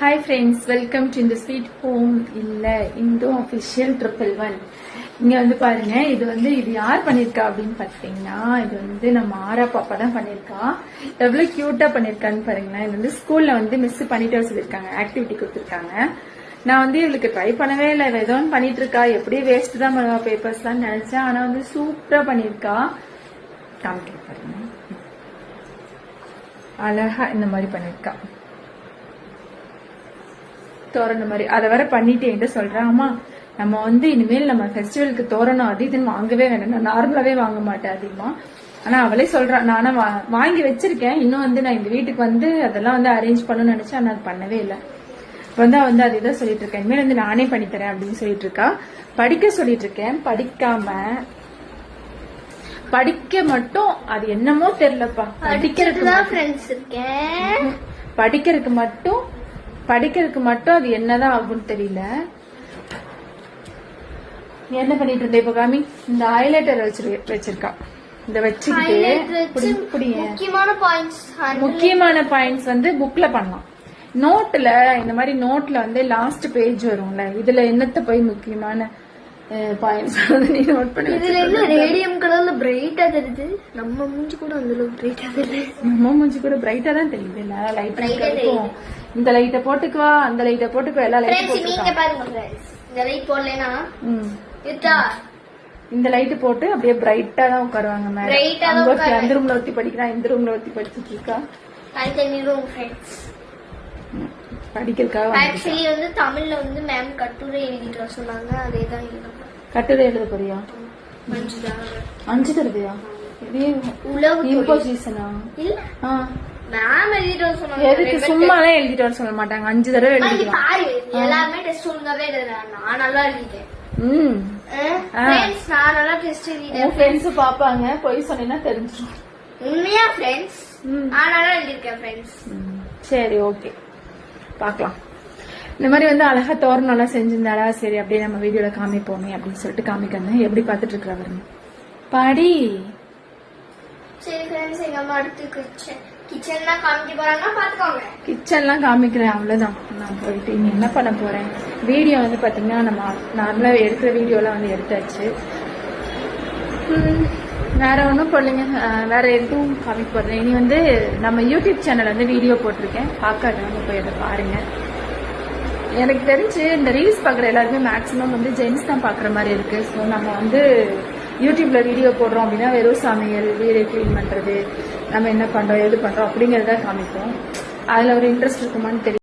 Hi friends, welcome to the sweet home இல்ல Hindu official 111. இங்க வந்து பாருங்க, இது யார் பண்ணிருக்கா அப்படின்னு பாத்தீங்கன்னா, இது வந்து நம்ம ஆரா பாப்பா தான் பண்ணிருக்கா. எவ்வளவு கியூட்டா பண்ணிருக்கான்னு பாருங்களேன். இது வந்து ஸ்கூல்ல வந்து மிஸ் பண்ணிட்டு வர சொல்லிருக்காங்க, ஆக்டிவிட்டி கொடுத்துருக்காங்க. நான் வந்து இவளுக்கு ட்ரை பண்ணவே இல்லை, ஏதோ ஒன்று பண்ணிட்டு இருக்கா, எப்படி வேஸ்ட் தான் பண்ணுவா பேப்பர்ஸ் தான் நினைச்சேன். ஆனா வந்து சூப்பரா பண்ணிருக்கா. காமிக்க பாருங்க, அழகா இந்த மாதிரி பண்ணிருக்கா. தோரணம் மாதிரி அதை வர பண்ணிட்டு என்கிட்ட சொல்றேன், ஆமா நம்ம வந்து இனிமேல் நம்ம ஃபெஸ்டிவலுக்கு தோரணம் அது இதுன்னு வாங்கவே வேண்டாம், நான் நார்மலாவே வாங்க மாட்டேன் அதிகமா. ஆனா அவளே சொல்றான், நானும் வாங்கி வச்சிருக்கேன், இன்னும் வந்து நான் இந்த வீட்டுக்கு வந்து அதெல்லாம் வந்து அரேஞ்ச் பண்ணணும்னு நினைச்சேன், ஆனா அது பண்ணவே இல்லை. வந்து அதுதான் சொல்லிட்டு இருக்கேன், இனிமேல் வந்து நானே பண்ணித்தரேன் அப்படின்னு சொல்லிட்டு இருக்கா. படிக்க சொல்லிட்டு இருக்கேன், படிக்க மட்டும் அது என்னமோ தெரியலப்பா. படிக்கிறதுக்கு மட்டும் அது என்னதான் ஆகும்னு தெரியல. என்ன பண்ணிட்டு இருந்த இப்ப காமி? இந்த ஹைலைட்டர் வச்சிருக்கா. இத வச்சுக்கிட்டு முக்கியமான பாயிண்ட்ஸ் வந்து புக்ல பண்ணலாம். நோட்ல இந்த மாதிரி நோட்ல வந்து லாஸ்ட் பேஜ் வரும்ல, இதுல என்னத்த போய் முக்கியமான பாயிண்ட்ஸ் நீ நோட் பண்ணி. இதுல என்ன ரேடியம் கலர்ல பிரைட்டா தெரியுது, நம்ம மூஞ்சி கூட அந்த பிரைட்டா தெரியுது. நம்ம மூஞ்சி கூட பிரைட்டா தான் தெரியுது. இல்ல லைட் இருக்கும், இந்த லைட்ட போட்டுக்குவா, அந்த லைட்ட போட்டுக்குவா, எல்லா லைட்டும் நீங்க பாருங்க फ्रेंड्स. இந்த லைட் போடலனா இதா இந்த லைட் போட்டு அப்படியே பிரைட்டா தான் உட்காருவாங்க மேல. அந்த ரூம்ல ஒத்தி படிக்கிறா, இந்த ரூம்ல ஒத்தி படிச்சிட்டு இருக்கா. தனி ரூம் फ्रेंड्स. படிக்கிறதுக்காக ஆக்சுவலி வந்து தமிழ்ல வந்து மேம் கட்டுரை எழுதிட்டு வர சொன்னாங்க, அதேதான் எழுதணும். கட்டுரை எழுத போறியா? 5 தடவையா? இது உலக இம்போசிஷனா? இல்ல மேம் எழுதிட்டு வர சொன்னாங்க. எதுக்கு சும்மாவே எழுதிட்டு வர சொல்ல மாட்டாங்க, 5 தடவை எழுதிட்டு பாரு. எல்லாமே டெஸ்ட் ஒழுங்காவே எழுதுறாங்க, நான் நல்லா எழுதிட்டேன். ஃப்ரெண்ட்ஸ் நான் நல்லா டெஸ்ட் எழுதிட்டேன். ஃப்ரெண்ட்ஸ் பாப்பாங்க, போய் சொன்னேன்னா தெரிஞ்சிரும். உண்மையா ஃப்ரெண்ட்ஸ் நான் நல்லா எழுதிருக்கேன் ஃப்ரெண்ட்ஸ். சரி ஓகே பாக்கலாம். இந்த மாதிரி வந்து அழகா தோரணம் எல்லாம் செஞ்சிருந்தாடா, சரி அப்படியே நம்ம வீடியோல காமிப்போமே அப்படின்னு சொல்லிட்டு காமிக்கணும். எப்படி பாத்துட்டு இருக்கிற பாருங்க, பாடி. சரி ஃப்ரெண்ட்ஸ், எங்க அம்மா அடுத்து கிச்சன்லாம் காமிக்க போறாங்க, பாத்துக்கோங்க. கிச்சன்லாம் காமிக்கிறேன், அவ்வளவுதான். நான் போயிட்டு நீ என்ன பண்ண போறேன். வீடியோ வந்து பாத்தீங்கன்னா நம்ம நார்மலா எடுக்கிற வீடியோலாம் வந்து எடுத்தாச்சு. வேற ஒன்றும் போடலைங்க, வேற எதுவும் காமிக்க போடுறேன். இனி வந்து நம்ம யூடியூப் சேனல் வந்து வீடியோ போட்டிருக்கேன், பார்க்காதவங்க போய் அதை பாருங்க. எனக்கு தெரிஞ்சு இந்த ரீல்ஸ் பார்க்குற எல்லாருமே மேக்ஸிமம் வந்து ஜென்ஸ் தான் பார்க்குற மாதிரி இருக்கு. ஸோ நம்ம வந்து யூடியூப்ல வீடியோ போடுறோம் அப்படின்னா வெறும் சமையல், வீடு கிளீன் பண்றது, நம்ம என்ன பண்றோம் எது பண்றோம் அப்படிங்கறத காமிப்போம். அதுல ஒரு இன்ட்ரெஸ்ட் இருக்குமான்னு தெரியும்.